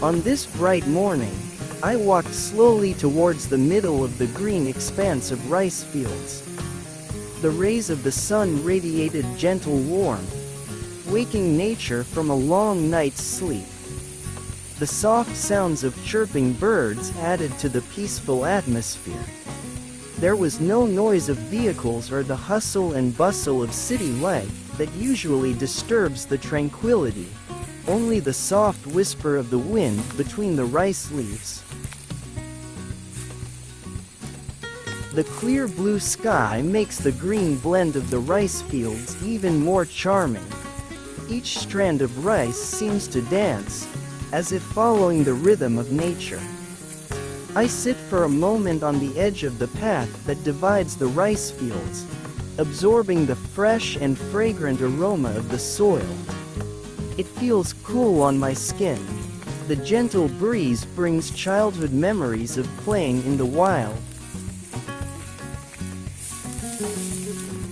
On this bright morning, I walked slowly towards the middle of the green expanse of rice fields. The rays of the sun radiated gentle warmth, waking nature from a long night's sleep. The soft sounds of chirping birds added to the peaceful atmosphere. There was no noise of vehicles or the hustle and bustle of city life that usually disturbs the tranquility, only the soft whisper of the wind between the rice leaves. The clear blue sky makes the green blend of the rice fields even more charming. Each strand of rice seems to dance, as if following the rhythm of nature. I sit for a moment on the edge of the path that divides the rice fields, absorbing the fresh and fragrant aroma of the soil. It feels cool on my skin. The gentle breeze brings childhood memories of playing in the wild.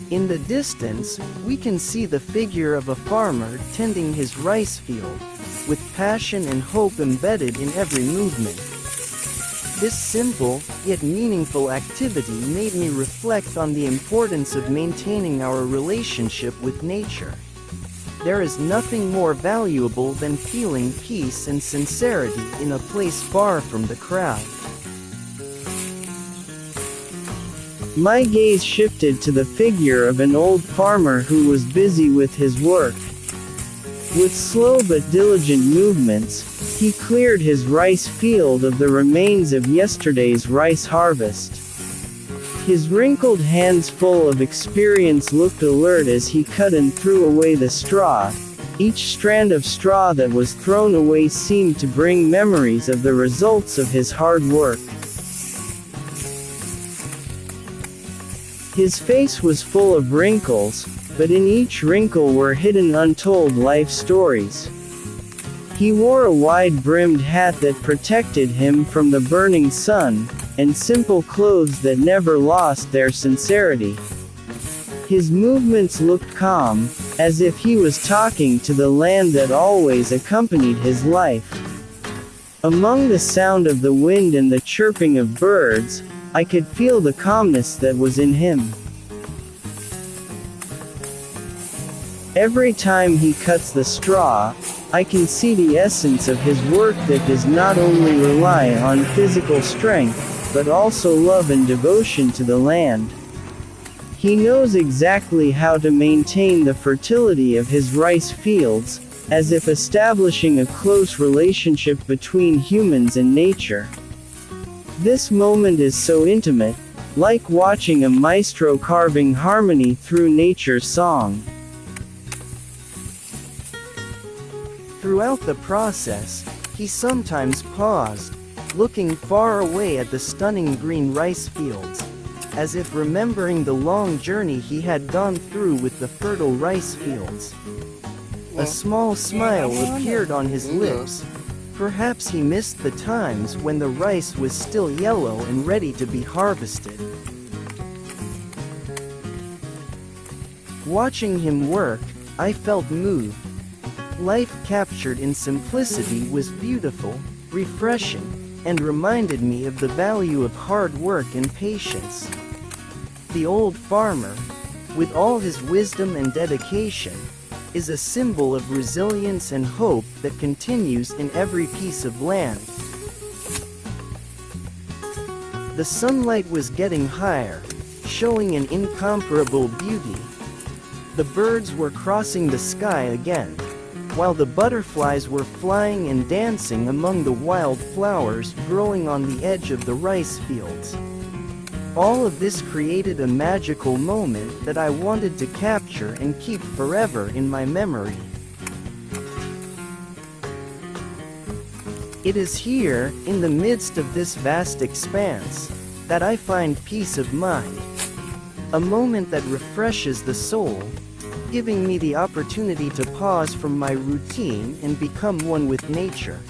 In the distance, we can see the figure of a farmer tending his rice field, with passion and hope embedded in every movement. This simple, yet meaningful activity made me reflect on the importance of maintaining our relationship with nature. There is nothing more valuable than feeling peace and sincerity in a place far from the crowd. My gaze shifted to the figure of an old farmer who was busy with his work. With slow but diligent movements, he cleared his rice field of the remains of yesterday's rice harvest. His wrinkled hands full of experience looked alert as he cut and threw away the straw. Each strand of straw that was thrown away seemed to bring memories of the results of his hard work. His face was full of wrinkles, but in each wrinkle were hidden untold life stories. He wore a wide-brimmed hat that protected him from the burning sun, and simple clothes that never lost their sincerity. His movements looked calm, as if he was talking to the land that always accompanied his life. Among the sound of the wind and the chirping of birds, I could feel the calmness that was in him. Every time he cuts the straw, I can see the essence of his work that does not only rely on physical strength, but also love and devotion to the land. He knows exactly how to maintain the fertility of his rice fields, as if establishing a close relationship between humans and nature. This moment is so intimate, like watching a maestro carving harmony through nature's song. Throughout the process, he sometimes paused, looking far away at the stunning green rice fields, as if remembering the long journey he had gone through with the fertile rice fields. A small smile appeared on his lips. Perhaps he missed the times when the rice was still yellow and ready to be harvested. Watching him work, I felt moved. Life captured in simplicity was beautiful, refreshing, and reminded me of the value of hard work and patience. The old farmer, with all his wisdom and dedication, is a symbol of resilience and hope that continues in every piece of land. The sunlight was getting higher, showing an incomparable beauty. The birds were crossing the sky again, while the butterflies were flying and dancing among the wild flowers growing on the edge of the rice fields. All of this created a magical moment that I wanted to capture and keep forever in my memory. It is here, in the midst of this vast expanse, that I find peace of mind. A moment that refreshes the soul, giving me the opportunity to pause from my routine and become one with nature.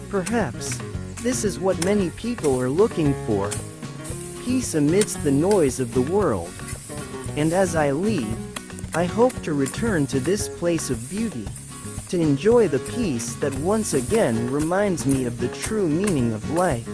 Perhaps, this is what many people are looking for. Peace amidst the noise of the world. And as I leave, I hope to return to this place of beauty, to enjoy the peace that once again reminds me of the true meaning of life.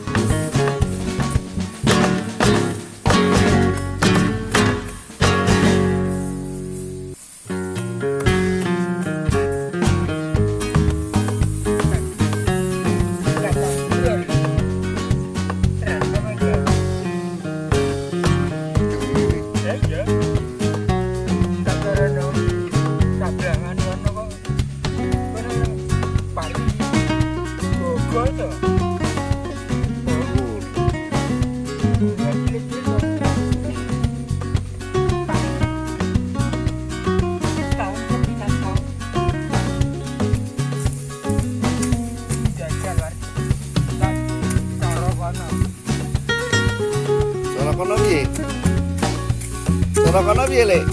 Kono piye, Lek?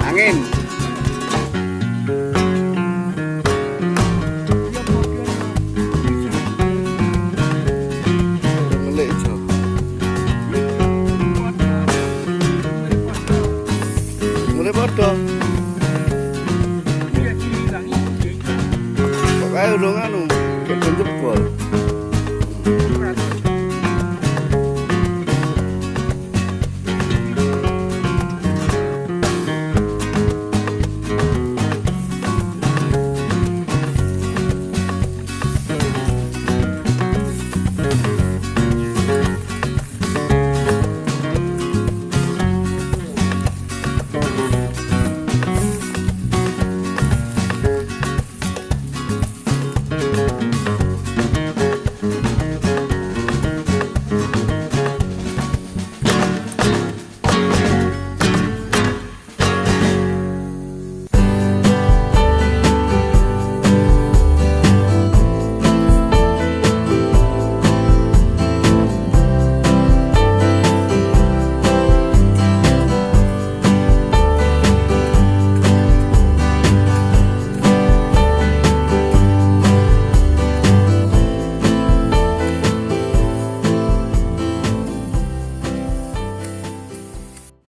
Angin. Melek jo. Mulai padha. Kok kae urung anu